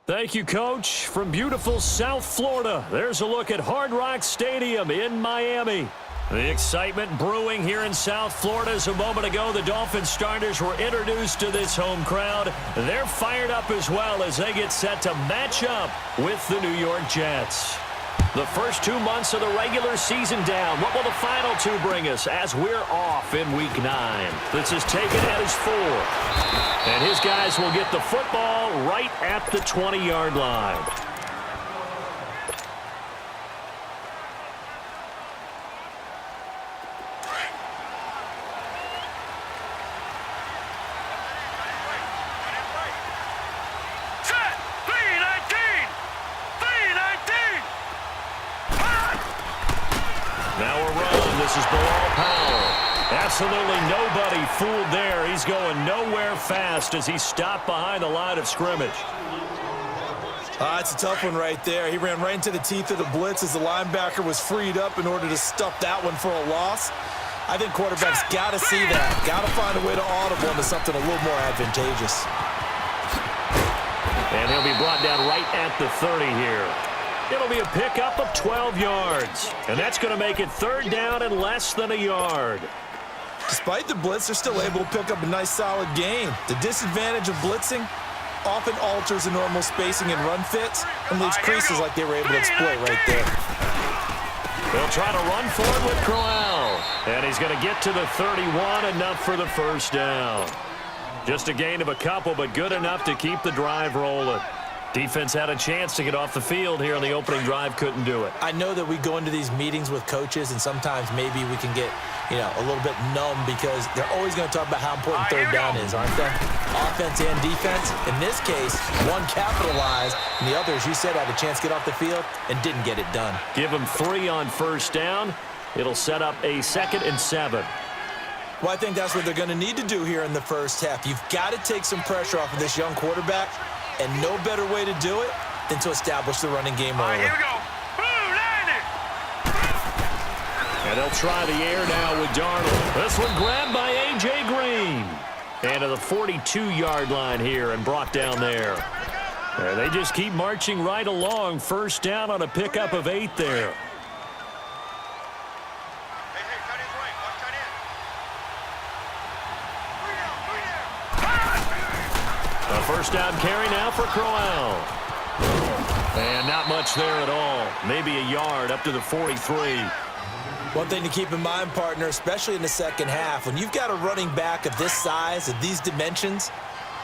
Thank you, Coach. From beautiful South Florida, there's a look at Hard Rock Stadium in Miami. The excitement brewing here in South Florida as a moment ago the Dolphins starters were introduced to this home crowd. They're fired up as well as they get set to match up with the New York Jets. The first 2 months of the regular season down. What will the final two bring us as we're off in Week 9? This is taken at his 4. And his guys will get the football right at the 20-yard line. Absolutely nobody fooled there. He's going nowhere fast as he stopped behind the line of scrimmage. It's a tough one right there. He ran right into the teeth of the blitz as the linebacker was freed up in order to stuff that one for a loss. I think quarterbacks got to see that. Got to find a way to audible into something a little more advantageous. And he'll be brought down right at the 30 here. It'll be a pickup of 12 yards. And that's going to make it third down and less than a yard. Despite the blitz, they're still able to pick up a nice solid gain. The disadvantage of blitzing often alters the normal spacing and run fits and leaves creases like they were able to exploit right there. They'll try to run forward with Crowell. And he's going to get to the 31, enough for the first down. Just a gain of a couple, but good enough to keep the drive rolling. Defense had a chance to get off the field here on the opening drive, couldn't do it. I know that we go into these meetings with coaches, and sometimes maybe we can get, a little bit numb because they're always going to talk about how important third down is, aren't they? Offense and defense. In this case, one capitalized, and the other, as you said, had a chance to get off the field and didn't get it done. Give them 3 on first down. It'll set up a 2nd and 7. Well, I think that's what they're going to need to do here in the first half. You've got to take some pressure off of this young quarterback. And no better way to do it than to establish the running game early. Here we go. Boom, landed. And they'll try the air now with Darnold. This one grabbed by A.J. Green. And to the 42-yard line here and brought down there. And they just keep marching right along. First down on a pickup of 8 there. First down carry now for Crowell. And not much there at all. Maybe a yard up to the 43. One thing to keep in mind, partner, especially in the second half, when you've got a running back of this size, of these dimensions,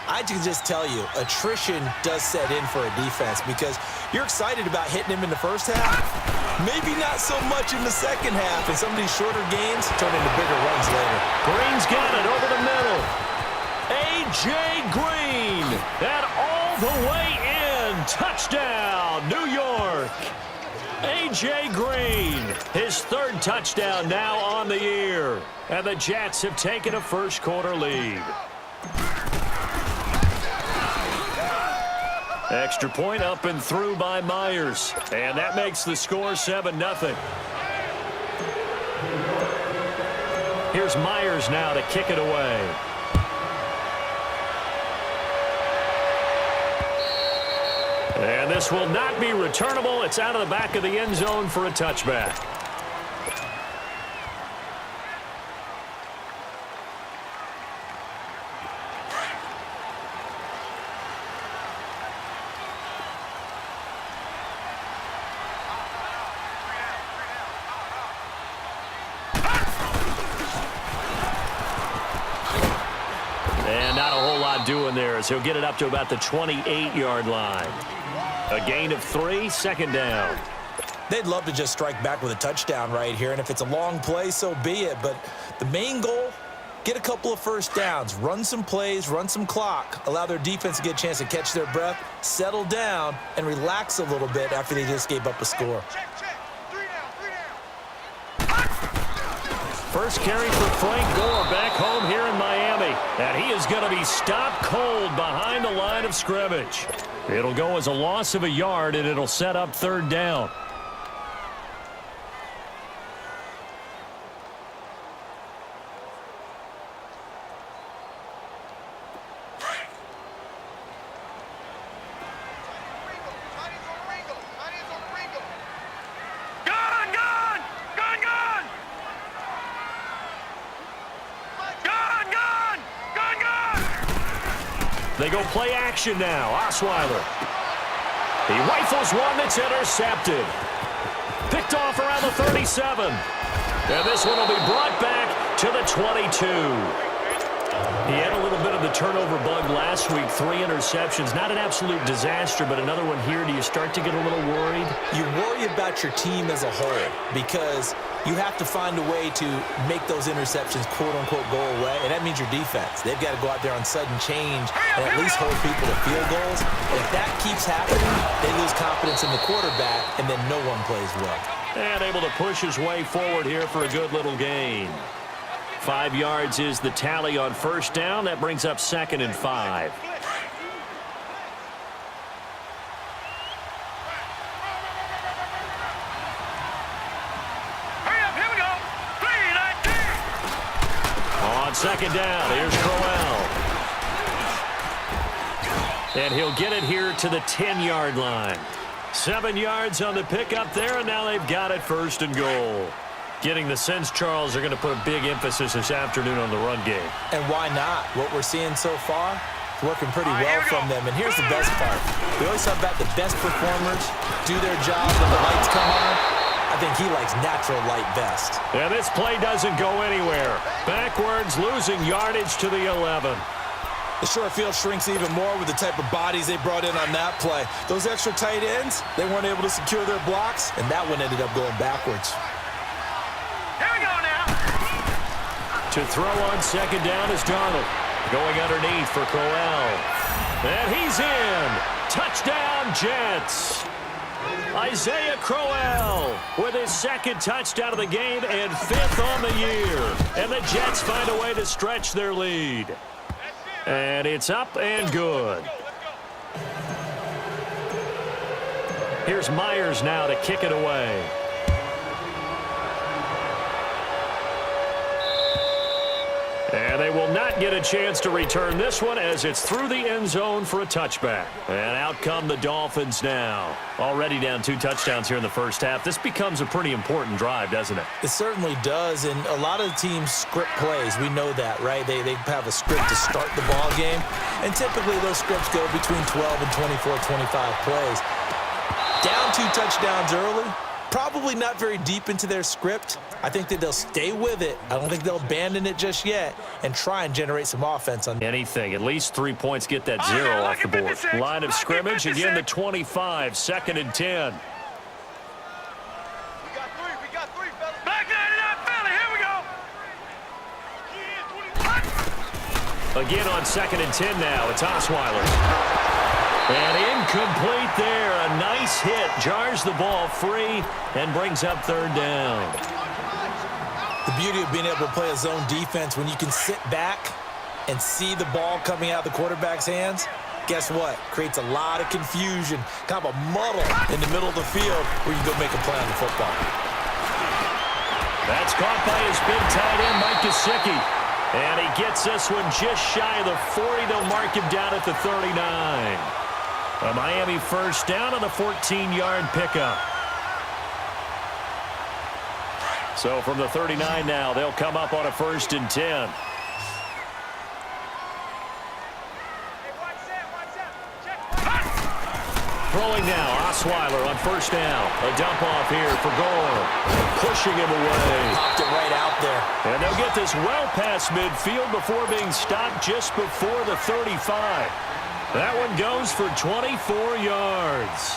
I can just tell you, attrition does set in for a defense because you're excited about hitting him in the first half. Maybe not so much in the second half, and some of these shorter gains turn into bigger runs later. Green's got it over the middle. A.J. Green, and all the way in. Touchdown, New York. A.J. Green, his 3rd touchdown now on the year. And the Jets have taken a first-quarter lead. Extra point up and through by Myers. And that makes the score 7-0. Here's Myers now to kick it away. And this will not be returnable. It's out of the back of the end zone for a touchback. And not a whole lot doing there as he'll get it up to about the 28-yard line. A gain of 3, 2nd down. They'd love to just strike back with a touchdown right here, and if it's a long play, so be it. But the main goal, get a couple of first downs, run some plays, run some clock, allow their defense to get a chance to catch their breath, settle down, and relax a little bit after they just gave up a score. First carry for Frank Gore back home here in Miami. And he is going to be stopped cold behind the line of scrimmage. It'll go as a loss of a yard, and it'll set up 3rd down. They go play action now. Osweiler. He rifles one that's intercepted. Picked off around the 37. And this one will be brought back to the 22. He had a little bit of the turnover bug last week. 3 interceptions. Not an absolute disaster, but another one here. Do you start to get a little worried? You worry about your team as a whole because you have to find a way to make those interceptions, quote-unquote, go away, and that means your defense. They've got to go out there on sudden change and at least hold people to field goals. And if that keeps happening, they lose confidence in the quarterback, and then no one plays well. And able to push his way forward here for a good little gain. 5 yards is the tally on first down. That brings up 2nd and 5. Hurry up, here we go. 3, 19. On 2nd down, here's Crowell. And he'll get it here to the 10-yard line. 7 yards on the pickup there, and now they've got it 1st and goal. Getting the sense, Charles, they're going to put a big emphasis this afternoon on the run game. And why not? What we're seeing so far is working pretty well from them. And here's the best part. We always talk about the best performers do their job when the lights come on. I think he likes natural light best. And this play doesn't go anywhere. Backwards, losing yardage to the 11. The short field shrinks even more with the type of bodies they brought in on that play. Those extra tight ends, they weren't able to secure their blocks, and that one ended up going backwards. Here we go now. To throw on 2nd down is Darnold. Going underneath for Crowell. And he's in. Touchdown, Jets. Isaiah Crowell with his 2nd touchdown of the game and 5th on the year. And the Jets find a way to stretch their lead. And it's up and good. Here's Myers now to kick it away. And they will not get a chance to return this one as it's through the end zone for a touchback. And out come the Dolphins now. Already down 2 touchdowns here in the first half. This becomes a pretty important drive, doesn't it? It certainly does, and a lot of teams script plays. We know that, right? They have a script to start the ball game, and typically those scripts go between 12 and 24, 25 plays. Down 2 touchdowns early, probably not very deep into their script. I think that they'll stay with it. I don't think they'll abandon it just yet and try and generate some offense on anything. At least 3 points, get that 0 off the board. Line of scrimmage, again the 25, 2nd and 10. We got three, fellas. Back 99, fella, here we go. Again on 2nd and 10 now. It's Osweiler. And incomplete there. A nice hit. Jars the ball free and brings up 3rd down. The beauty of being able to play a zone defense when you can sit back and see the ball coming out of the quarterback's hands, guess what? Creates a lot of confusion, kind of a muddle in the middle of the field where you go make a play on the football. That's caught by his big tight end, Mike Gesicki. And he gets this one just shy of the 40. They'll mark him down at the 39. A Miami 1st down on the 14-yard pickup. So from the 39 now, they'll come up on a 1st and 10. Throwing now, Osweiler on 1st down. A dump off here for Gore. Pushing him away. Popped it right out there. And they'll get this well past midfield before being stopped just before the 35. That one goes for 24 yards.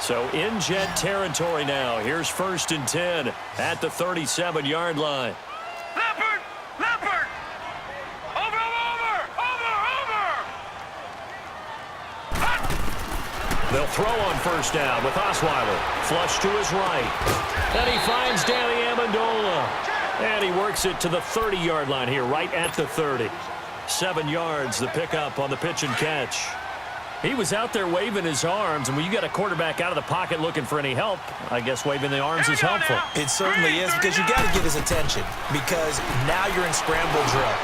So in Jet territory now. Here's 1st and 10 at the 37-yard line. Leopard! Leopard! Over! They'll throw on 1st down with Osweiler. Flush to his right. And he finds Danny Amendola. And he works it to the 30-yard line here, right at the 30. 7 yards, the pickup on the pitch and catch. He was out there waving his arms, and when you got a quarterback out of the pocket looking for any help, I guess waving the arms is helpful. It certainly is, because you got to get his attention, because now you're in scramble drill.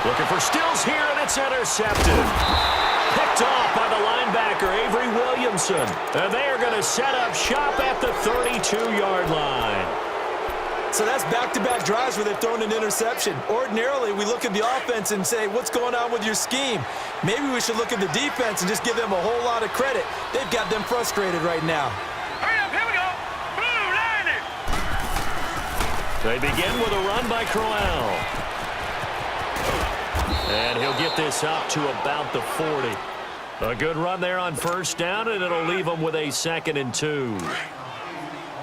Looking for Stills here, and it's intercepted. Picked off by the linebacker, Avery Williamson. And they are going to set up shop at the 32-yard line. So that's back-to-back drives where they've thrown an interception. Ordinarily, we look at the offense and say, what's going on with your scheme? Maybe we should look at the defense and just give them a whole lot of credit. They've got them frustrated right now. Hurry up, here we go. Blue line it. They begin with a run by Crowell. And he'll get this up to about the 40. A good run there on first down, and it'll leave them with a 2nd and 2.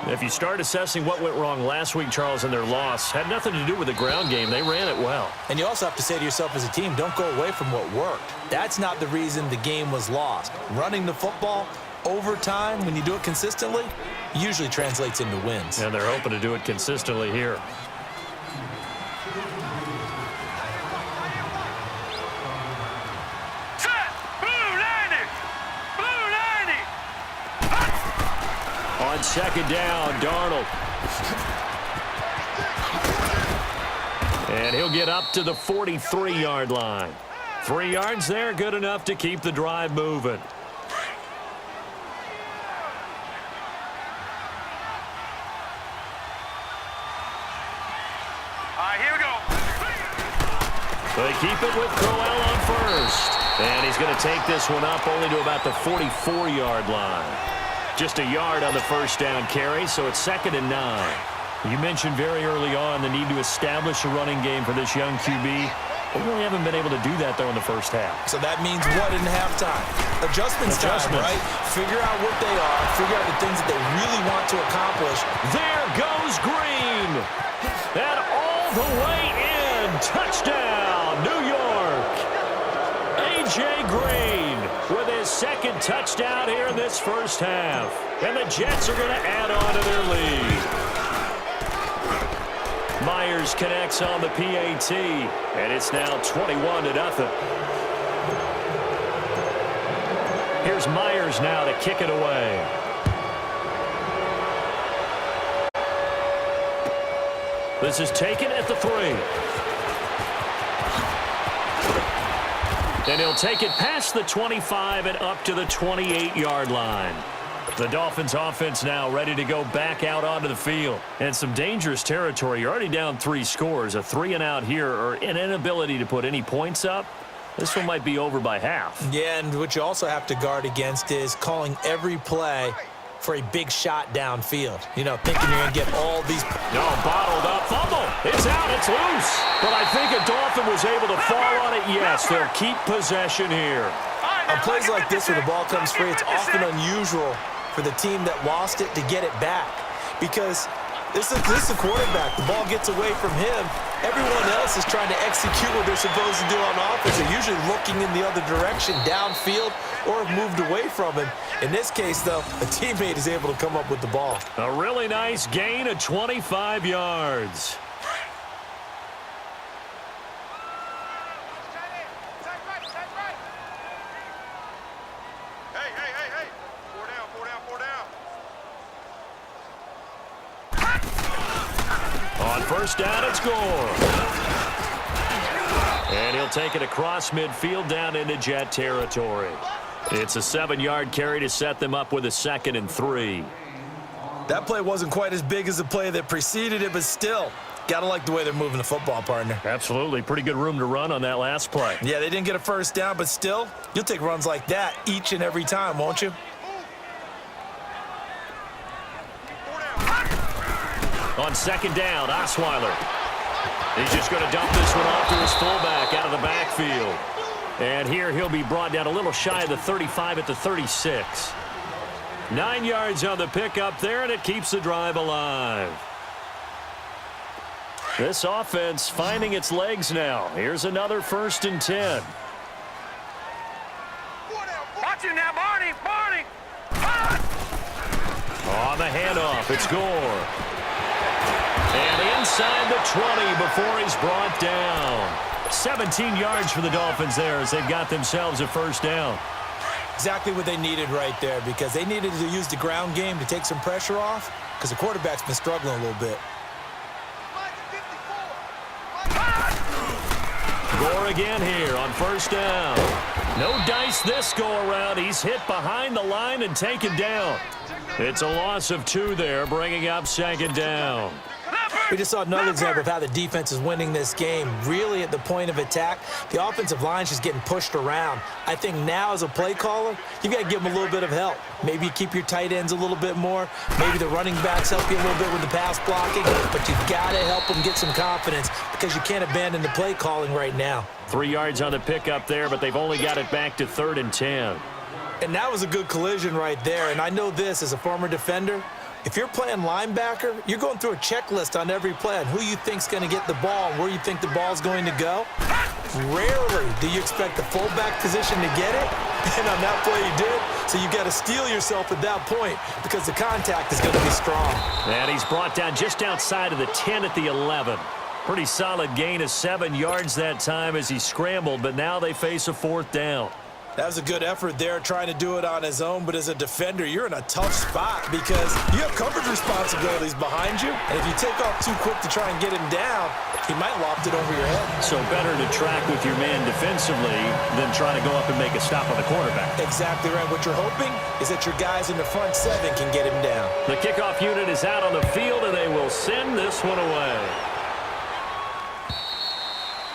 If you start assessing what went wrong last week, Charles, in their loss, had nothing to do with the ground game. They ran it well. And you also have to say to yourself as a team, don't go away from what worked. That's not the reason the game was lost. Running the football over time, when you do it consistently, usually translates into wins. And they're hoping to do it consistently here. Set. Blue line it. Blue line it. On 2nd down, Darnold. And he'll get up to the 43-yard line. 3 yards there, good enough to keep the drive moving. All right, here we go. They keep it with Crowell on first. And he's going to take this one up only to about the 44-yard line. Just a yard on the first down carry, so it's 2nd and 9. You mentioned very early on the need to establish a running game for this young QB. They really haven't been able to do that, though, in the first half. So that means what in halftime? Adjustments time, right? Figure out what they are. Figure out the things that they really want to accomplish. There goes Green. And all the way in. Touchdown, New York. A.J. Green with his 2nd touchdown here in this first half. And the Jets are going to add on to their lead. Myers connects on the PAT, and it's now 21-0. Here's Myers now to kick it away. This is taken at the 3. And he'll take it past the 25 and up to the 28-yard line. The Dolphins offense now ready to go back out onto the field. And some dangerous territory. You're already down 3 scores. A 3-and-out here, or an inability to put any points up. This one might be over by half. Yeah, and what you also have to guard against is calling every play for a big shot downfield. You know, thinking you're going to get all these. No, bottled up. Fumble. It's out. It's loose. But I think a Dolphin was able to fall on it. Yes, they'll keep possession here. On plays like this where the ball comes free, it's often unusual for the team that lost it to get it back, because this is the quarterback. The ball gets away from him. Everyone else is trying to execute what they're supposed to do on offense. They're usually looking in the other direction, downfield, or have moved away from him. In this case, though, a teammate is able to come up with the ball. A really nice gain of 25 yards. Hey. 4 down. On first down, it's Gore. And he'll take it across midfield down into Jet territory. It's a 7-yard carry to set them up with a 2nd and 3. That play wasn't quite as big as the play that preceded it, but still, gotta like the way they're moving the football, partner. Absolutely. Pretty good room to run on that last play. Yeah, they didn't get a first down, but still, you'll take runs like that each and every time, won't you? On 2nd down, Osweiler. He's just going to dump this one off to his fullback out of the backfield. And here he'll be brought down a little shy of the 35 at the 36. 9 yards on the pickup there, and it keeps the drive alive. This offense finding its legs now. Here's another 1st and 10. Watch it now, Barney. On the handoff, it's Gore. And inside the 20 before he's brought down. 17 yards for the Dolphins there as they've got themselves a first down. Exactly what they needed right there, because they needed to use the ground game to take some pressure off, because the quarterback's been struggling a little bit. Gore again here on first down. No dice this go-around. He's hit behind the line and taken down. It's a loss of 2 there, bringing up 2nd down. We just saw another example of how the defense is winning this game. Really at the point of attack, the offensive line's just getting pushed around. I think now as a play caller, you got to give them a little bit of help. Maybe you keep your tight ends a little bit more. Maybe the running backs help you a little bit with the pass blocking. But you've got to help them get some confidence because you can't abandon the play calling right now. 3 yards on the pickup there, but they've only got it back to 3rd and 10. And that was a good collision right there. And I know this as a former defender. If you're playing linebacker, you're going through a checklist on every play on who you think's going to get the ball and where you think the ball's going to go. Rarely do you expect the fullback position to get it. And on that play you did. So you've got to steel yourself at that point because the contact is going to be strong. And he's brought down just outside of the 10 at the 11. Pretty solid gain of 7 yards that time as he scrambled, but now they face a 4th down. That was a good effort there trying to do it on his own, but as a defender, you're in a tough spot because you have coverage responsibilities behind you, and if you take off too quick to try and get him down, he might loft it over your head. So better to track with your man defensively than try to go up and make a stop on the quarterback. Exactly right. What you're hoping is that your guys in the front 7 can get him down. The kickoff unit is out on the field, and they will send this one away.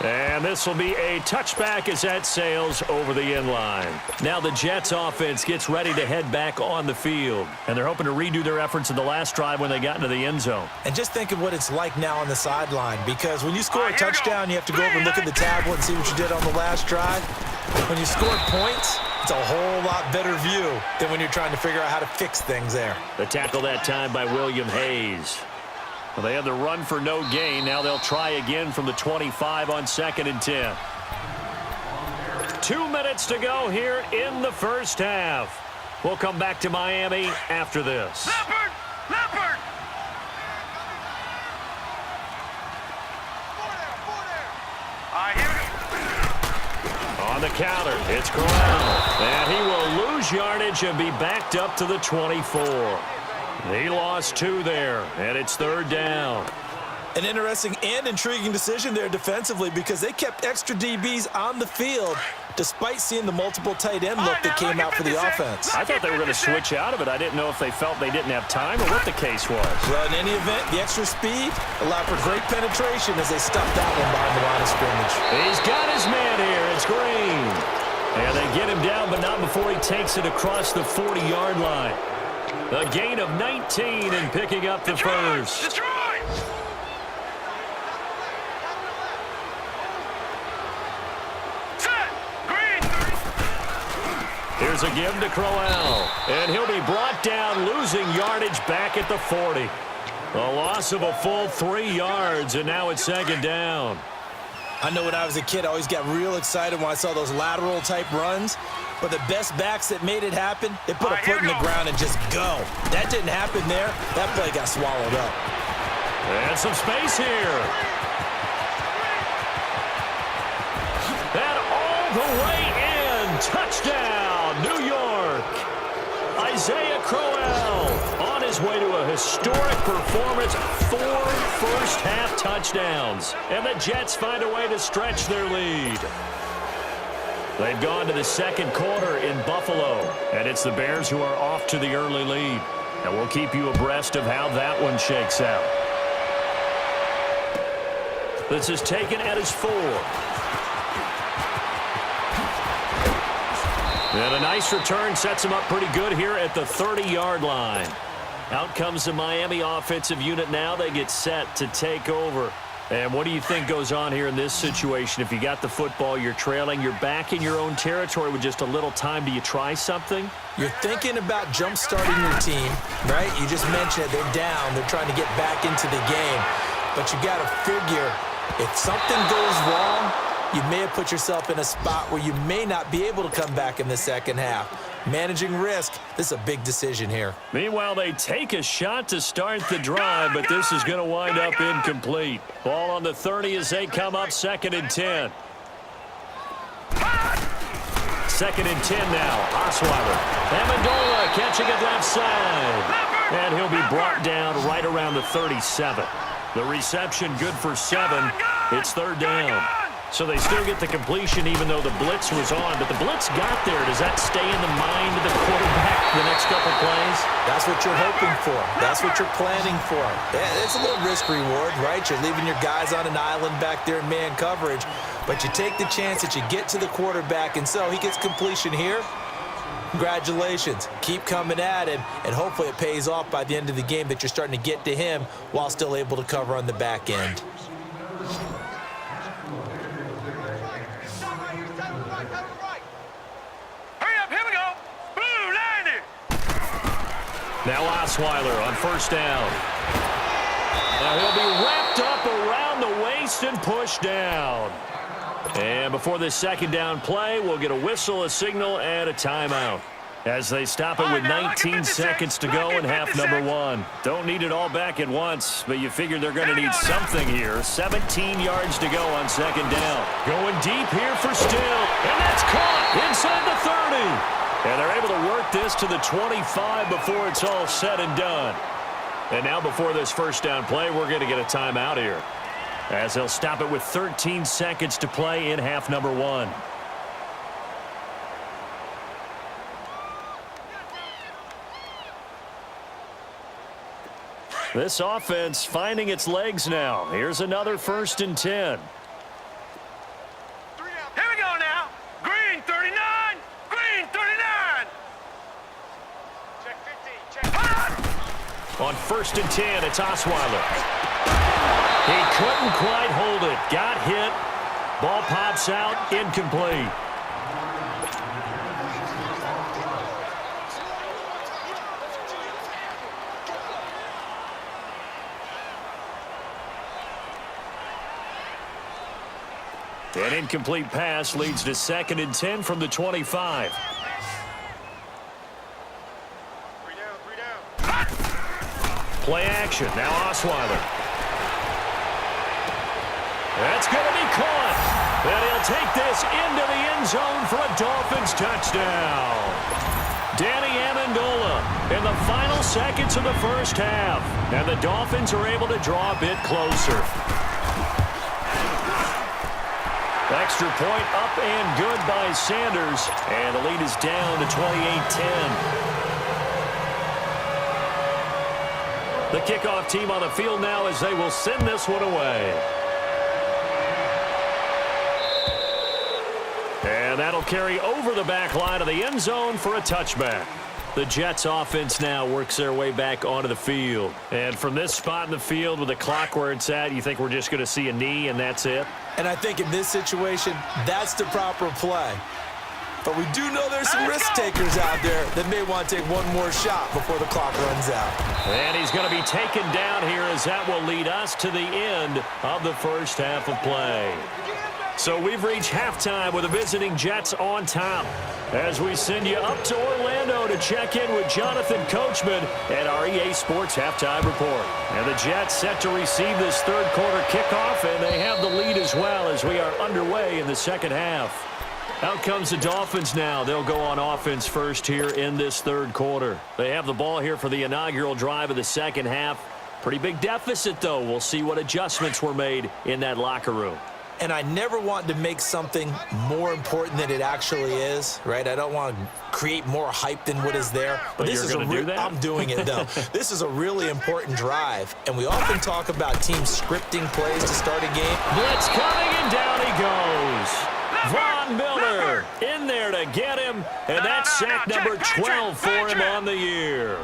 And this will be a touchback as that sails over the end line. Now the Jets offense gets ready to head back on the field. And they're hoping to redo their efforts in the last drive when they got into the end zone. And just think of what it's like now on the sideline. Because when you score a touchdown, you have to go over and look at the tablet and see what you did on the last drive. When you score points, it's a whole lot better view than when you're trying to figure out how to fix things there. The tackle that time by William Hayes. Well, they had the run for no gain. Now they'll try again from the 25 on 2nd and 10. 2 minutes to go here in the first half. We'll come back to Miami after this. Leopard! Leopard! On the counter, it's Corral. And he will lose yardage and be backed up to the 24. He lost 2 there, and it's 3rd down. An interesting and intriguing decision there defensively because they kept extra DBs on the field despite seeing the multiple tight end look that came out for the offense. I thought they were going to switch out of it. I didn't know if they felt they didn't have time or what the case was. Well, in any event, the extra speed allowed for great penetration as they stuffed that one behind the line of scrimmage. He's got his man here. It's Green. And they get him down, but not before he takes it across the 40-yard line. A gain of 19 and picking up the first. Detroit! Set! Green! Here's a give to Crowell. And he'll be brought down, losing yardage back at the 40. A loss of a full 3 yards, and now it's 2nd down. I know when I was a kid, I always got real excited when I saw those lateral-type runs. But the best backs that made it happen, they put a foot in the ground and just go. That didn't happen there. That play got swallowed up. And some space here. And all the way in. Touchdown, New York. Isaiah Crowell on his way to a historic performance. 4 first-half touchdowns. And the Jets find a way to stretch their lead. They've gone to the 2nd quarter in Buffalo, and it's the Bears who are off to the early lead. And we'll keep you abreast of how that one shakes out. This is taken at his 4. And a nice return sets him up pretty good here at the 30-yard line. Out comes the Miami offensive unit now. They get set to take over. And what do you think goes on here in this situation? If you got the football, you're trailing, you're back in your own territory with just a little time. Do you try something? You're thinking about jump-starting your team, right? You just mentioned it. They're down. They're trying to get back into the game. But you got to figure if something goes wrong, you may have put yourself in a spot where you may not be able to come back in the second half. Managing risk, this is a big decision here. Meanwhile, they take a shot to start the drive, but this is going to wind up incomplete. Ball on the 30 as they come up 2nd and 10. 2nd and 10 now. Osweiler. Amendola catching it left side. And he'll be brought down right around the 37. The reception good for 7. It's 3rd down. So they still get the completion even though the blitz was on. But the blitz got there. Does that stay in the mind of the quarterback? the next couple plays? That's what you're hoping for. That's what you're planning for. It's a little risk-reward, right? You're leaving your guys on an island back there in man coverage, but you take the chance that you get to the quarterback, and so he gets completion here. Congratulations. Keep coming at him, and hopefully it pays off by the end of the game that you're starting to get to him while still able to cover on the back end. Now Osweiler on first down. Now he'll be wrapped up around the waist and pushed down. And before this second down play, we'll get a whistle, a signal, and a timeout as they stop it with 19 seconds to go in half number one. Don't need it all back at once, but you figure they're going to need something here. 17 yards to go on second down. Going deep here for Still, and that's caught inside the 30. And they're able to work this to the 25 before it's all said and done. And now before this first down play, we're going to get a timeout here, as they'll stop it with 13 seconds to play in half number one. This offense finding its legs now. Here's another 1st and 10. Here we go now. Green 39. Green 39. Check 15. Check. On 1st and 10, it's Osweiler. He couldn't quite hold it. Got hit. Ball pops out. Incomplete. An incomplete pass leads to 2nd and 10 from the 25. 3 down. Play action. Now Osweiler. That's going to be caught. And he'll take this into the end zone for a Dolphins touchdown. Danny Amendola in the final seconds of the first half. And the Dolphins are able to draw a bit closer. Extra point up and good by Sanders. And the lead is down to 28-10. The kickoff team on the field now as they will send this one away. And that'll carry over the back line of the end zone for a touchback. The Jets offense now works their way back onto the field. And from this spot in the field with the clock where it's at, you think we're just going to see a knee and that's it? And I think in this situation, that's the proper play. But we do know there's some risk takers out there that may want to take one more shot before the clock runs out. And he's going to be taken down here as that will lead us to the end of the first half of play. So we've reached halftime with the visiting Jets on top, as we send you up to Orlando to check in with Jonathan Coachman at our EA Sports Halftime Report. And the Jets set to receive this third quarter kickoff, and they have the lead as well as we are underway in the second half. Out comes the Dolphins now. They'll go on offense first here in this third quarter. They have the ball here for the inaugural drive of the second half. Pretty big deficit, though. We'll see what adjustments were made in that locker room. And I never want to make something more important than it actually is, right? I don't want to create more hype than what is there. But this is do that? I'm doing it, though. This is a really important drive. And we often talk about teams scripting plays to start a game. Blitz coming, and down he goes. Von Miller in there to get him, and that's sack number 12 for him on the year.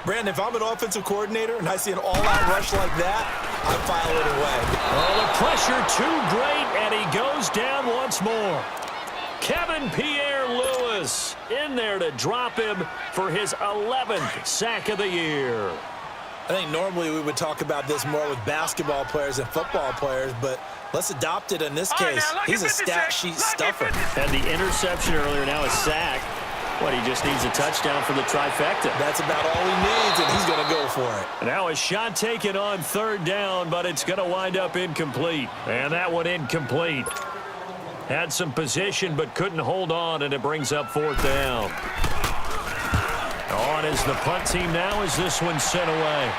Brandon, if I'm an offensive coordinator and I see an all-out rush like that, I file it away. Oh, the pressure too great, and he goes down once more. Kevin Pierre-Louis in there to drop him for his 11th sack of the year. I think normally we would talk about this more with basketball players and football players, but let's adopt it in this case. He's a stat sheet stuffer. Had the interception earlier, now a sack. What, he just needs a touchdown for the trifecta. That's about all he needs, and he's going to go for it. Now a shot taken on third down, but it's going to wind up incomplete. And that one incomplete. Had some position, but couldn't hold on, and it brings up fourth down. On is the punt team now as this one's sent away.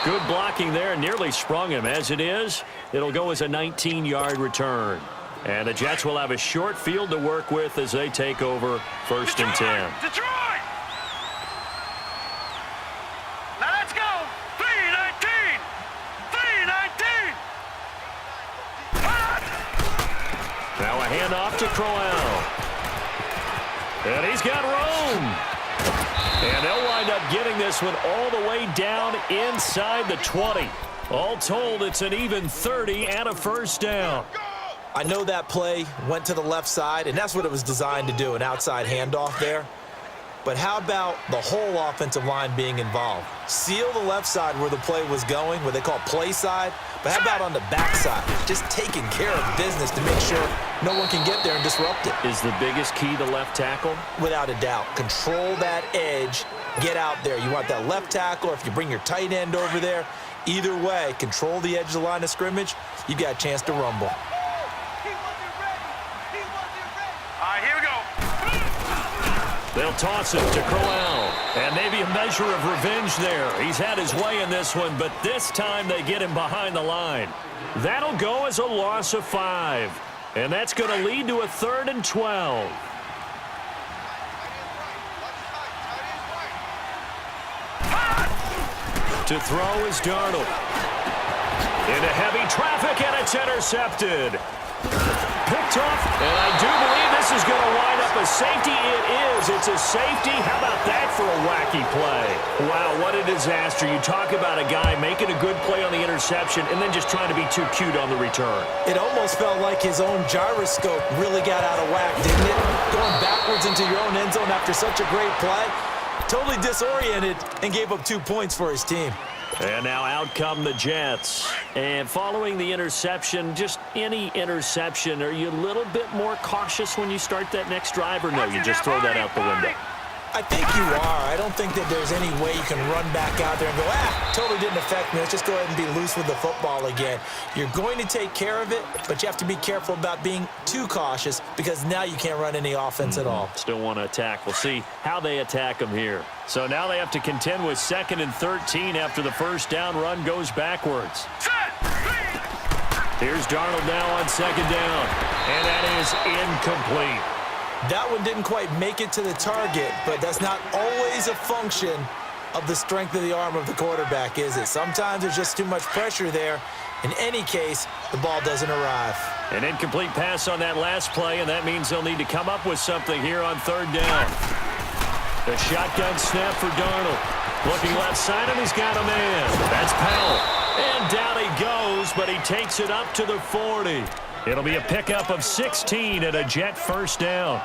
Good blocking there, nearly sprung him. As it is, it'll go as a 19-yard return. And the Jets will have a short field to work with as they take over 1st and 10. Detroit! Now let's go! 3-19! 3-19! Now a handoff to Crowell. And he's got room. And they'll wind up getting this one all the way down inside the 20. All told, it's an even 30 and a 1st down. I know that play went to the left side, and that's what it was designed to do, an outside handoff there. But how about the whole offensive line being involved? Seal the left side where the play was going, what they call play side. But how about on the back side? Just taking care of business to make sure no one can get there and disrupt it. Is the biggest key the left tackle? Without a doubt. Control that edge. Get out there. You want that left tackle, or if you bring your tight end over there, either way, control the edge of the line of scrimmage, you got a chance to rumble. All right, here we go. They'll toss it to Crowell. And maybe a measure of revenge there. He's had his way in this one, but this time they get him behind the line. That'll go as a loss of 5. And that's going to lead to a 3rd and 12. To throw is Darnold. Into heavy traffic, and it's intercepted. Picked off, and I do believe this is going to wind up a safety. It is. It's a safety. How about that for a wacky play? Wow, what a disaster. You talk about a guy making a good play on the interception and then just trying to be too cute on the return. It almost felt like his own gyroscope really got out of whack, didn't it? Going backwards into your own end zone after such a great play. Totally disoriented and gave up 2 points for his team. And now out come the Jets. And following the interception, just any interception, are you a little bit more cautious when you start that next drive, or no, you just throw that out the window? I think you are. I don't think that there's any way you can run back out there and go, totally didn't affect me. Let's just go ahead and be loose with the football again. You're going to take care of it, but you have to be careful about being too cautious because now you can't run any offense at all. Still want to attack. We'll see how they attack them here. So now they have to contend with 2nd and 13 after the 1st down run goes backwards. Here's Darnold now on 2nd down, and that is incomplete. That one didn't quite make it to the target, but that's not always a function of the strength of the arm of the quarterback, is it? Sometimes there's just too much pressure there. In any case, the ball doesn't arrive. An incomplete pass on that last play, and that means they'll need to come up with something here on 3rd down. The shotgun snap for Darnold. Looking left side, and he's got a man. That's Powell. And down he goes, but he takes it up to the 40. It'll be a pickup of 16 and a Jet 1st down.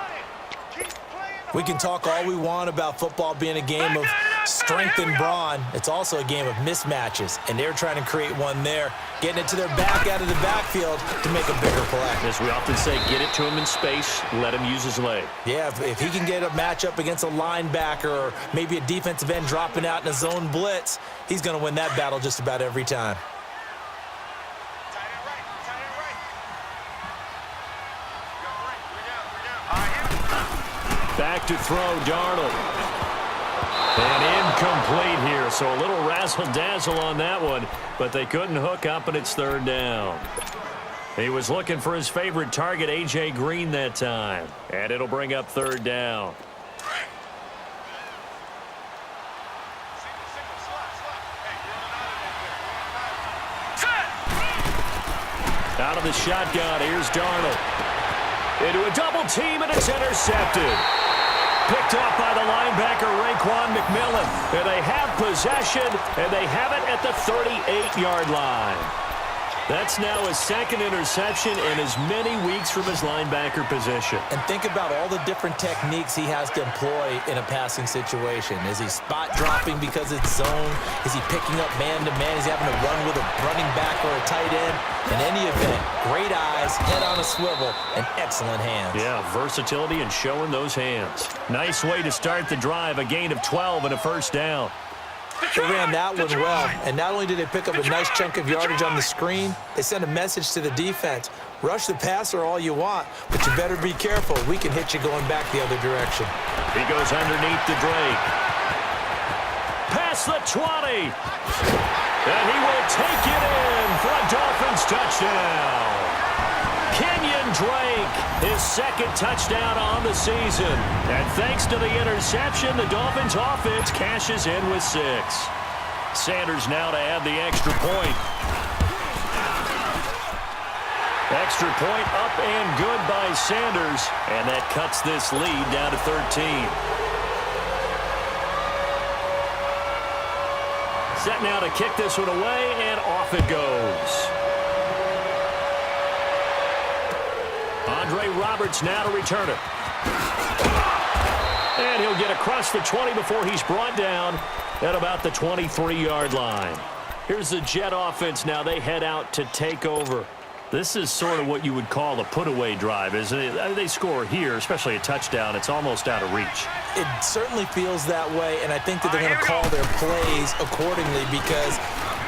We can talk all we want about football being a game of strength and brawn. It's also a game of mismatches, and they're trying to create one there, getting it to their back out of the backfield to make a bigger play. As we often say, get it to him in space, let him use his leg. Yeah, if he can get a matchup against a linebacker or maybe a defensive end dropping out in a zone blitz, he's going to win that battle just about every time. Back to throw, Darnold. And incomplete here, so a little razzle-dazzle on that one, but they couldn't hook up, and it's 3rd down. He was looking for his favorite target, A.J. Green, that time, and it'll bring up 3rd down. Out of the shotgun, here's Darnold. Into a double team, and it's intercepted. Picked off by the linebacker, Raekwon McMillan. And they have possession, and they have it at the 38-yard line. That's now his 2nd interception in as many weeks from his linebacker position. And think about all the different techniques he has to employ in a passing situation. Is he spot dropping because it's zone? Is he picking up man-to-man? Is he having to run with a running back or a tight end? In any event, great eyes, head on a swivel, and excellent hands. Yeah, versatility and showing those hands. Nice way to start the drive, a gain of 12 and a 1st down. They ran that one well, and not only did they pick up a nice chunk of yardage on the screen, they sent a message to the defense. Rush the passer all you want, but you better be careful. We can hit you going back the other direction. He goes underneath the Drake. Past the 20. And he will take it in for a Dolphins touchdown. Kenyon Drake, his second touchdown on the season. And thanks to the interception, the Dolphins offense cashes in with 6. Sanders now to add the extra point. Extra point up and good by Sanders. And that cuts this lead down to 13. Set now to kick this one away, and off it goes. Andre Roberts now to return it. And he'll get across the 20 before he's brought down at about the 23-yard line. Here's the Jet offense now. They head out to take over. This is sort of what you would call a put-away drive, isn't it? They score here, especially a touchdown. It's almost out of reach. It certainly feels that way, and I think that they're going to call their plays accordingly because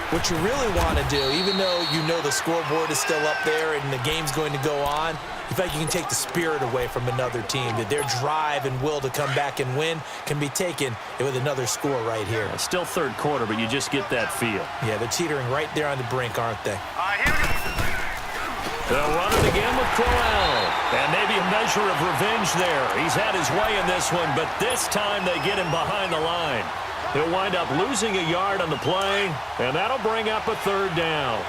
what you really want to do, even though you know the scoreboard is still up there and the game's going to go on, in fact, you can take the spirit away from another team, that their drive and will to come back and win can be taken with another score right here. It's still third quarter, but you just get that feel. Yeah, they're teetering right there on the brink, aren't they? They'll run it again with Corral. And maybe a measure of revenge there. He's had his way in this one, but this time they get him behind the line. He'll wind up losing a yard on the play, and that'll bring up a third down.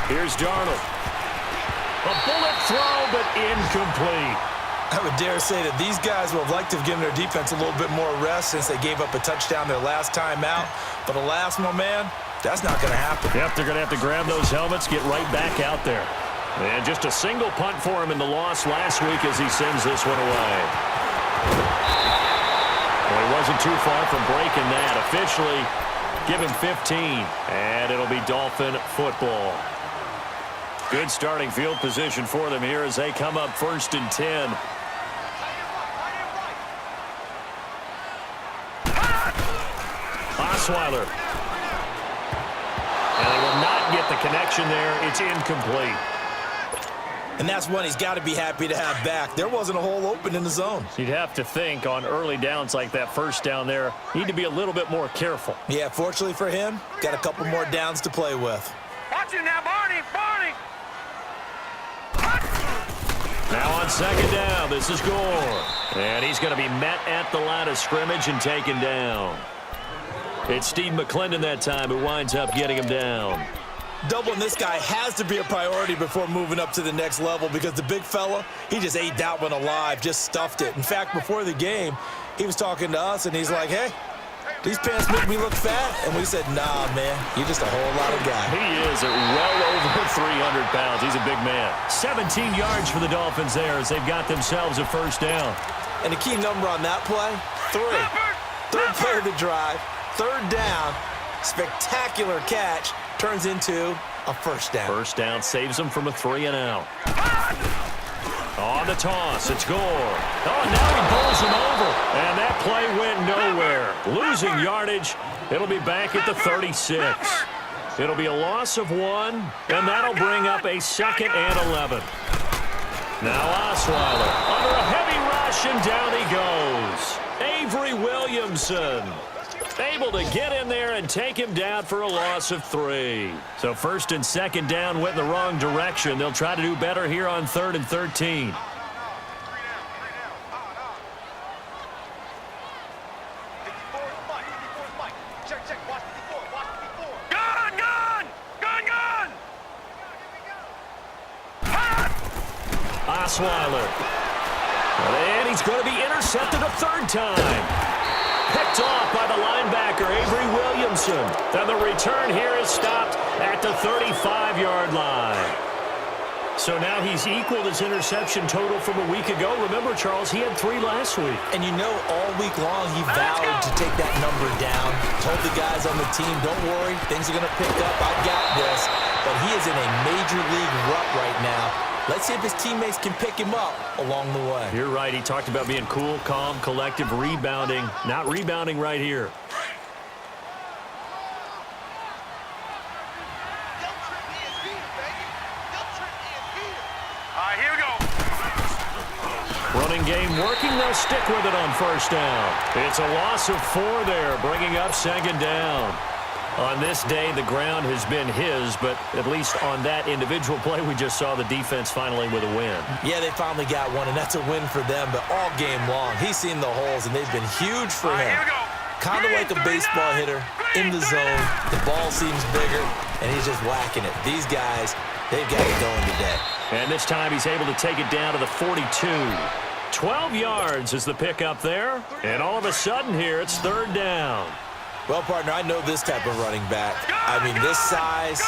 Here's Darnold. A bullet throw, but incomplete. I would dare say that these guys would have liked to have given their defense a little bit more rest since they gave up a touchdown their last time out. But alas, my man, that's not going to happen. Yep, they're going to have to grab those helmets, get right back out there. And just a single punt for him in the loss last week as he sends this one away. Well, he wasn't too far from breaking that. Officially, give him 15, and it'll be Dolphin football. Good starting field position for them here as they come up 1st and 10. Osweiler. And they will not get the connection there. It's incomplete. And that's one he's got to be happy to have back. There wasn't a hole open in the zone. You'd have to think on early downs like that first down there, need to be a little bit more careful. Yeah, fortunately for him, got a couple more downs to play with. Watch it now, Barney! Barney! Now on 2nd down, this is Gore. And he's going to be met at the line of scrimmage and taken down. It's Steve McClendon that time who winds up getting him down. Doubling this guy has to be a priority before moving up to the next level because the big fella, he just ate that one alive, just stuffed it. In fact, before the game, he was talking to us, and he's like, hey, these pants make me look fat. And we said, nah, man, you're just a whole lot of guy. He is at well over 300 pounds. He's a big man. 17 yards for the Dolphins there as they've got themselves a first down. And the key number on that play, 3. Third play of the drive, 3rd down, spectacular catch, turns into a first down. First down saves them from a 3-and-out. On the toss, it's Gore. Oh, now he bowls him over. And that play went nowhere. Losing yardage. It'll be back at the 36. It'll be a loss of 1, and that'll bring up a 2nd and 11. Now Osweiler under a heavy rush, and down he goes. Avery Williamson able to get in there and take him down for a loss of 3. So 1st and 2nd down went in the wrong direction. They'll try to do better here on 3rd and 13. Osweiler. And he's going to be intercepted a 3rd time. Picked off by the linebacker, Avery Williamson. And the return here is stopped at the 35-yard line. So now he's equaled his interception total from a week ago. Remember, Charles, he had 3 last week. And you know, all week long he vowed to take that number down. Told the guys on the team, don't worry, things are going to pick up. I've got this. But he is in a major league rut right now. Let's see if his teammates can pick him up along the way. You're right. He talked about being cool, calm, collective, rebounding. Not rebounding right here. Passing game working. They'll stick with it on first down. It's a loss of 4 there, bringing up second down. On this day, the ground has been his, but at least on that individual play, we just saw the defense finally with a win. Yeah, they finally got one, and that's a win for them, but all game long, he's seen the holes, and they've been huge for him. Kind of like a baseball hitter, in the zone, the ball seems bigger, and he's just whacking it. These guys, they've got it going today. And this time he's able to take it down to the 42. 12 yards is the pickup there, and all of a sudden here, it's third down. Well, partner, I know this type of running back. I mean, this size,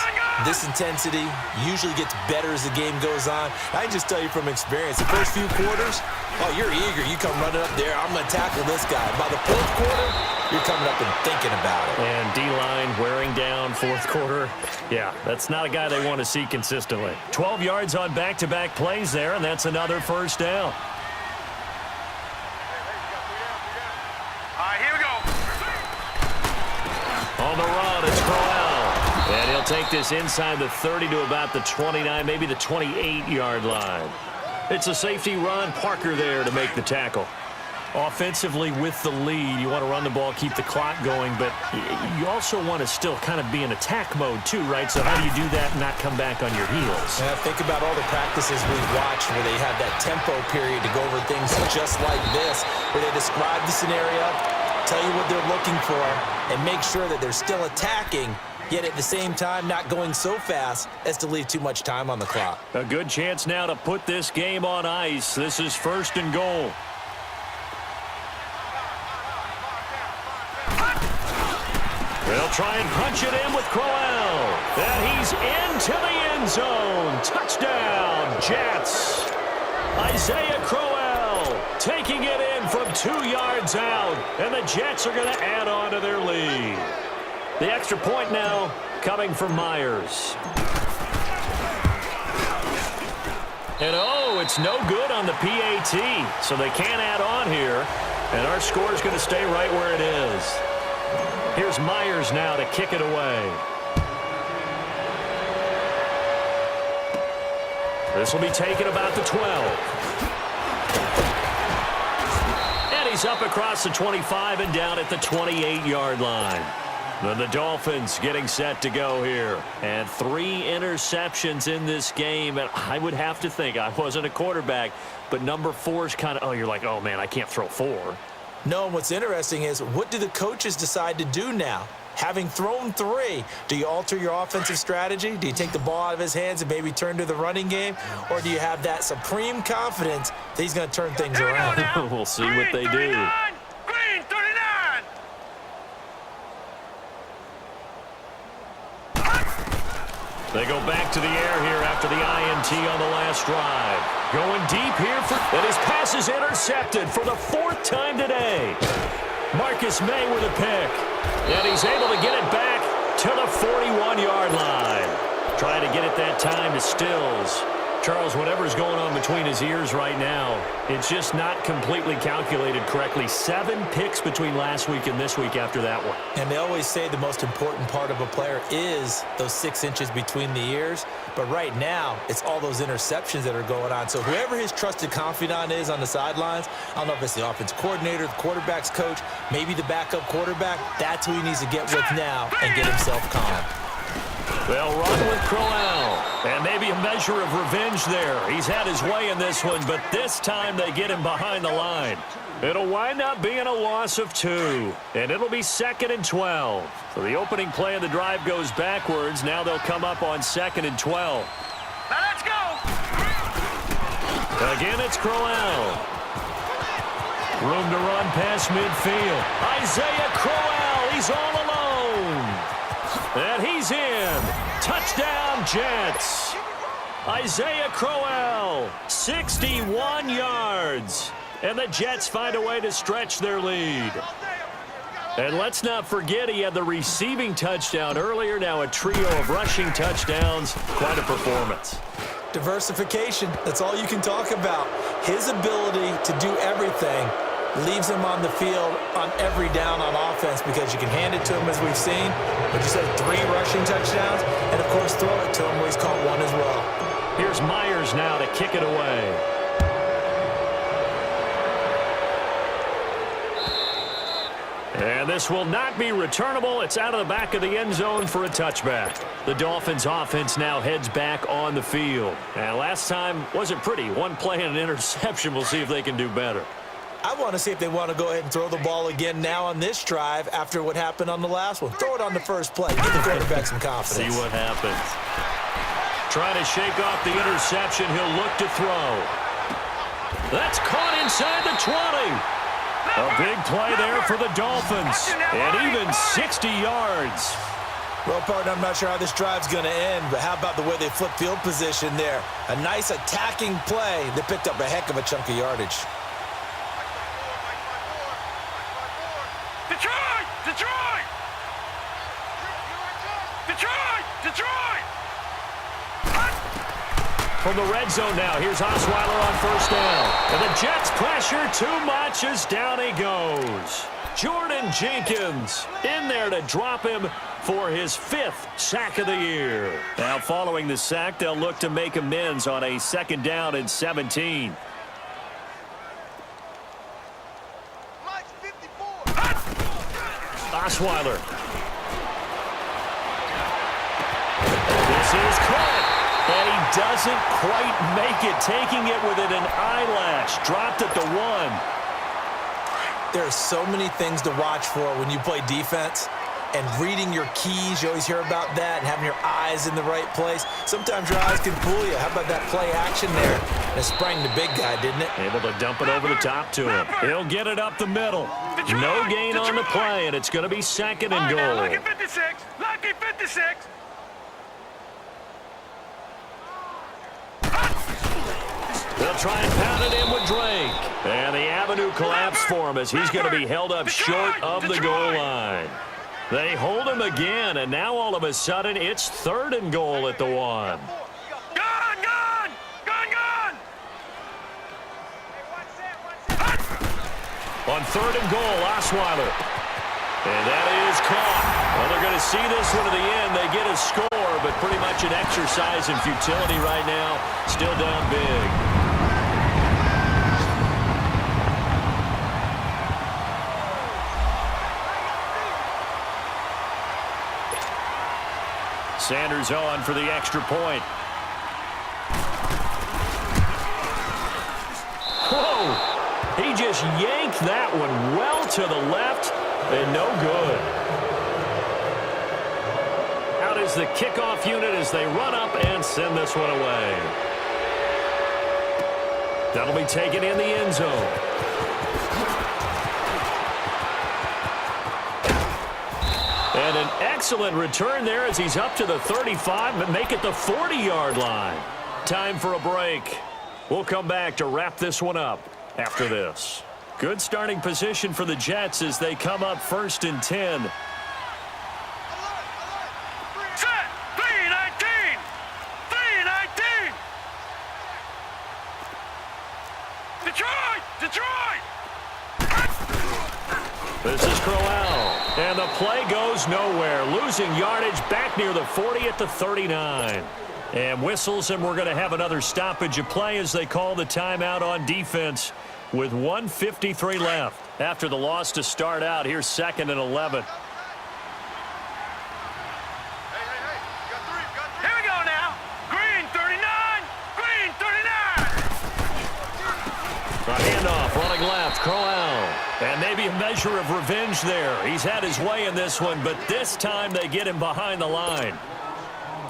this intensity usually gets better as the game goes on. I can just tell you from experience, the first few quarters, oh, you're eager. You come running up there, I'm going to tackle this guy. By the fourth quarter, you're coming up and thinking about it. And D-line wearing down fourth quarter. Yeah, that's not a guy they want to see consistently. 12 yards on back-to-back plays there, and that's another first down. On the run, it's Crowell. And he'll take this inside the 30 to about the 29, maybe the 28-yard line. It's a safety run. Parker there to make the tackle. Offensively with the lead, you want to run the ball, keep the clock going, but you also want to still kind of be in attack mode too, right? So how do you do that and not come back on your heels? And I think about all the practices we've watched where they have that tempo period to go over things just like this, where they describe the scenario, tell you what they're looking for, and make sure that they're still attacking, yet at the same time not going so fast as to leave too much time on the clock. A good chance now to put this game on ice. This is first and goal. They'll try and punch it in with Crowell. And he's into the end zone. Touchdown, Jets. Isaiah Crowell taking it in from 2 yards out. And the Jets are going to add on to their lead. The extra point now coming from Myers. And oh, it's no good on the PAT. So they can't add on here. And our score is going to stay right where it is. Here's Myers now to kick it away. This will be taken about the 12. And he's up across the 25 and down at the 28-yard line. Then the Dolphins getting set to go here. And 3 interceptions in this game. And I would have to think, I wasn't a quarterback, but number 4 is kind of, oh, you're like, oh, man, I can't throw 4. No, and what's interesting is, what do the coaches decide to do now? Having thrown 3, do you alter your offensive strategy? Do you take the ball out of his hands and maybe turn to the running game? Or do you have that supreme confidence that he's going to turn things around? We'll see what they do. Green 39. They go back to the air here after the INT on the last drive. Going deep here and his pass is intercepted for the 4th time today. Marcus May with a pick. And he's able to get it back to the 41-yard line. Trying to get it that time to Stills. Charles, whatever's going on between his ears right now, it's just not completely calculated correctly. 7 picks between last week and this week after that one. And they always say the most important part of a player is those 6 inches between the ears. But right now, it's all those interceptions that are going on. So whoever his trusted confidant is on the sidelines, I don't know if it's the offense coordinator, the quarterback's coach, maybe the backup quarterback, that's who he needs to get with now and get himself calm. They'll run with Crowell. And maybe a measure of revenge there. He's had his way in this one, but this time they get him behind the line. It'll wind up being a loss of 2. And it'll be 2nd and 12. So the opening play of the drive goes backwards. Now they'll come up on 2nd and 12. Now let's go. Again, it's Crowell. Room to run past midfield. Isaiah Crowell, he's all alone. And he's in. Touchdown, Jets. Isaiah Crowell, 61 yards. And the Jets find a way to stretch their lead. And let's not forget he had the receiving touchdown earlier. Now a trio of rushing touchdowns. Quite a performance. Diversification, that's all you can talk about. His ability to do everything leaves him on the field on every down on offense because you can hand it to him as we've seen. But you said 3 rushing touchdowns, and of course throw it to him where he's caught 1 as well. Here's Myers now to kick it away. And this will not be returnable. It's out of the back of the end zone for a touchback. The Dolphins offense now heads back on the field. And last time wasn't pretty. One play and an interception. We'll see if they can do better. I want to see if they want to go ahead and throw the ball again now on this drive after what happened on the last one. Throw it on the first play. Give the quarterback some confidence. See what happens. Trying to shake off the interception. He'll look to throw. That's caught inside the 20. A big play there for the Dolphins. And even 60 yards. Well, partner, I'm not sure how this drive's going to end, but how about the way they flip field position there? A nice attacking play that picked up a heck of a chunk of yardage. Detroit! Detroit! Detroit! Detroit! From the red zone now, here's Osweiler on first down. And the Jets pressure too much as down he goes. Jordan Jenkins in there to drop him for his 5th sack of the year. Now following the sack, they'll look to make amends on a 2nd down and 17. Osweiler. This is caught. And he doesn't quite make it, taking it within an eyelash. Dropped at the 1. There are so many things to watch for when you play defense. And reading your keys, you always hear about that, and having your eyes in the right place. Sometimes your eyes can fool you. How about that play action there? And it sprang the big guy, didn't it? Able to dump it over the top to him. He'll get it up the middle. No gain on the play, and it's going to be 2nd and goal. Lucky 56. Lucky 56. They'll try and pound it in with Drake. And the avenue collapsed for him as he's going to be held up short of the goal line. They hold him again, and now all of a sudden it's 3rd and goal at the 1. Gone, gone! Gone, gone! On 3rd and goal, Osweiler. And that is caught. Well, they're going to see this one to the end. They get a score, but pretty much an exercise in futility right now. Still down big. Sanders on for the extra point. Whoa! He just yanked that one well to the left and no good. Out is the kickoff unit as they run up and send this one away. That'll be taken in the end zone. And an excellent return there as he's up to the 35, but make it the 40-yard line. Time for a break. We'll come back to wrap this one up after this. Good starting position for the Jets as they come up 1st and 10. Set! 3-19! 3-19! Detroit! Detroit! This is Crowell. And the play goes nowhere. Losing yardage back near the 40 at the 39. And whistles, and we're going to have another stoppage of play as they call the timeout on defense with 1:53 left. After the loss to start out, here's 2nd and 11. Here we go now. Green 39. Green 39. A handoff, running left, Crowell. And maybe a measure of revenge there. He's had his way in this one, but this time they get him behind the line.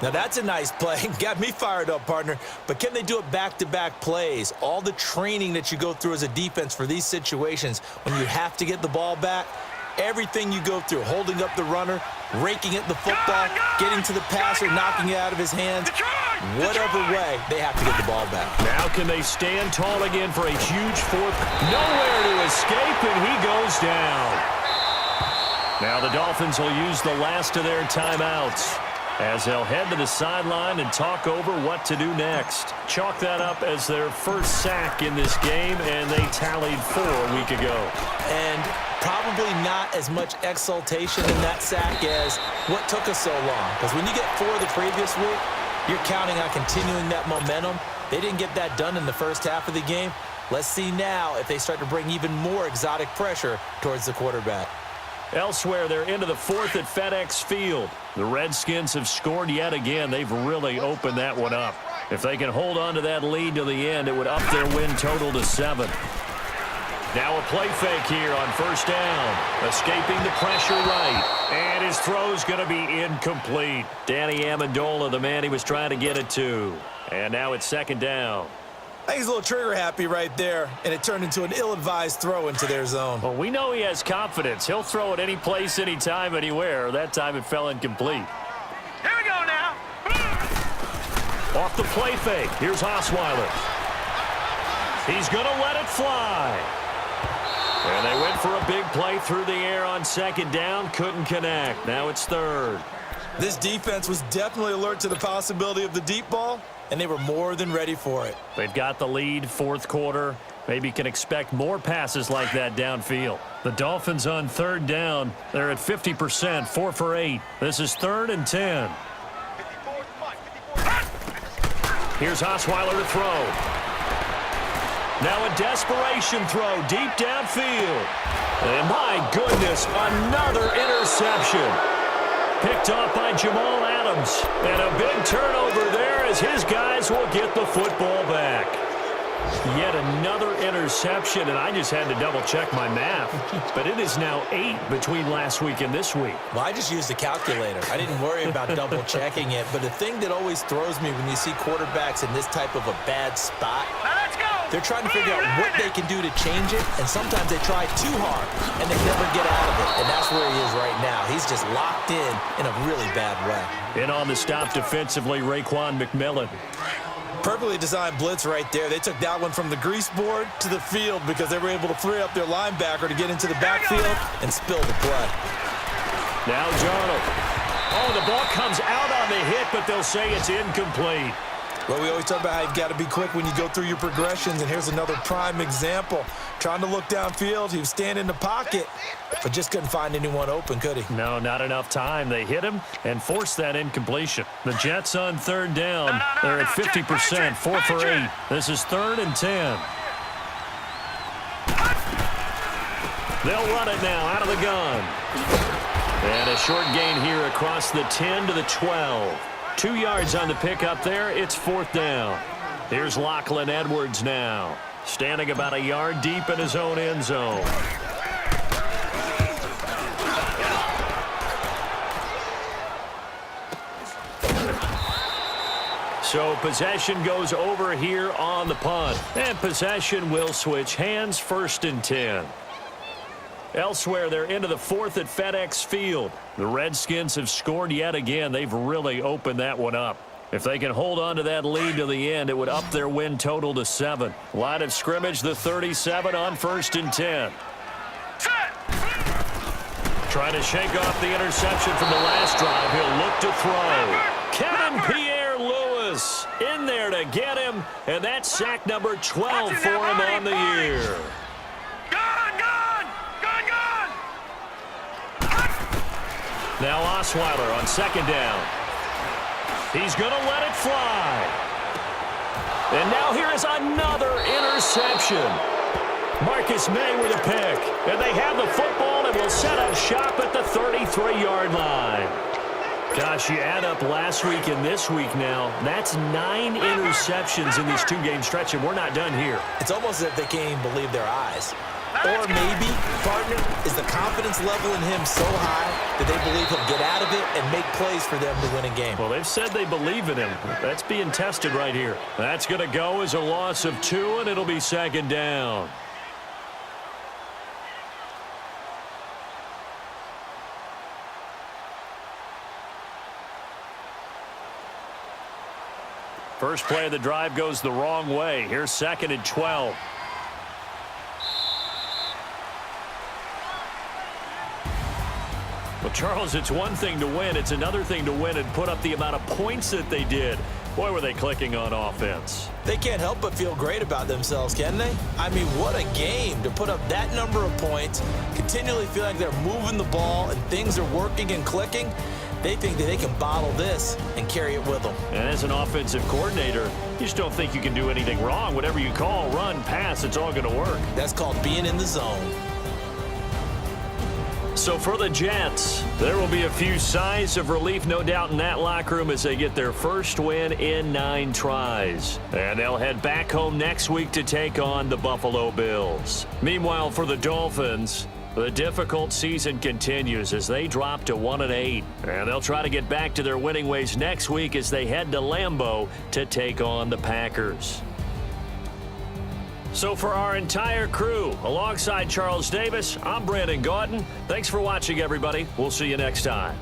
Now, that's a nice play. Got me fired up, partner. But can they do it back-to-back plays? All the training that you go through as a defense for these situations, when you have to get the ball back, everything you go through, holding up the runner, raking at the football, getting to the passer, knocking it out of his hands, whatever way, they have to get the ball back. Now can they stand tall again for a huge 4th? Nowhere to escape, and he goes down. Now the Dolphins will use the last of their timeouts as they'll head to the sideline and talk over what to do next. Chalk that up as their 1st sack in this game, and they tallied 4 a week ago. And probably not as much exultation in that sack as what took us so long. Because when you get 4 the previous week, you're counting on continuing that momentum. They didn't get that done in the first half of the game. Let's see now if they start to bring even more exotic pressure towards the quarterback. Elsewhere, they're into the fourth at FedEx Field. The Redskins have scored yet again. They've really opened that one up. If they can hold on to that lead to the end, it would up their win total to 7. Now a play fake here on first down. Escaping the pressure right. And his throw's going to be incomplete. Danny Amendola, the man he was trying to get it to. And now it's second down. I think he's a little trigger happy right there, and it turned into an ill-advised throw into their zone. Well, we know he has confidence. He'll throw it any place, anytime, anywhere. That time it fell incomplete. Here we go now. Off the play fake. Here's Osweiler. He's going to let it fly. And they went for a big play through the air on second down. Couldn't connect. Now it's third. This defense was definitely alert to the possibility of the deep ball, and they were more than ready for it. They've got the lead, fourth quarter. Maybe can expect more passes like that downfield. The Dolphins on third down. They're at 50%, 4 for 8. This is 3rd and 10. Here's Osweiler to throw. Now a desperation throw deep downfield. And my goodness, another interception. Picked off by Jamal Adams. And a big turnover there as his guys will get the football back. Yet another interception, and I just had to double-check my math. But it is now 8 between last week and this week. Well, I just used a calculator. I didn't worry about double-checking it. But the thing that always throws me when you see quarterbacks in this type of a bad spot, Now let's go. they're trying to figure out what they can do to change it, and sometimes they try too hard, and they never get out of it. And that's where he is right now. He's just locked in a really bad way. In on the stop defensively, Raekwon McMillan. Perfectly designed blitz right there. They took that one from the grease board to the field because they were able to free up their linebacker to get into the backfield and spill the play. Now Darnold. Oh, the ball comes out on the hit, but they'll say it's incomplete. Well, we always talk about how you've got to be quick when you go through your progressions, and here's another prime example. Trying to look downfield, he was standing in the pocket, but just couldn't find anyone open, could he? No, not enough time. They hit him and forced that incompletion. The Jets on third down. They're at 50%, 4 for 8. This is 3rd and 10. They'll run it now out of the gun. And a short gain here across the 10 to the 12. 2 yards on the pickup there. It's 4th down. Here's Lachlan Edwards now, standing about a yard deep in his own end zone. So possession goes over here on the punt. And possession will switch hands, 1st and 10. Elsewhere, they're into the 4th at FedEx Field. The Redskins have scored yet again. They've really opened that one up. If they can hold on to that lead to the end, it would up their win total to 7. Line of scrimmage, the 37 on 1st and 10. Trying to shake off the interception from the last drive. He'll look to throw. Kevin Pierre-Louis in there to get him, and that's sack number 12 for him on the year. Now Osweiler on second down. He's going to let it fly. And now here is another interception. Marcus May with a pick. And they have the football and will set up shop at the 33-yard line. Gosh, you add up last week and this week now, that's 9 interceptions in this 2-game stretch, and we're not done here. It's almost as if they can't even believe their eyes. Or maybe, partner, is the confidence level in him so high that they believe he'll get out of it and make plays for them to win a game. Well, they've said they believe in him. That's being tested right here. That's going to go as a loss of 2, and it'll be second down. First play of the drive goes the wrong way. Here's 2nd and 12. Well, Charles, it's one thing to win. It's another thing to win and put up the amount of points that they did. Boy, were they clicking on offense. They can't help but feel great about themselves, can they? I mean, what a game to put up that number of points, continually feel like they're moving the ball and things are working and clicking. They think that they can bottle this and carry it with them. And as an offensive coordinator, you just don't think you can do anything wrong. Whatever you call, run, pass, it's all going to work. That's called being in the zone. So for the Jets, there will be a few sighs of relief, no doubt, in that locker room as they get their first win in 9 tries. And they'll head back home next week to take on the Buffalo Bills. Meanwhile, for the Dolphins, the difficult season continues as they drop to 1-8. And they'll try to get back to their winning ways next week as they head to Lambeau to take on the Packers. So for our entire crew, alongside Charles Davis, I'm Brandon Gaudin. Thanks for watching, everybody. We'll see you next time.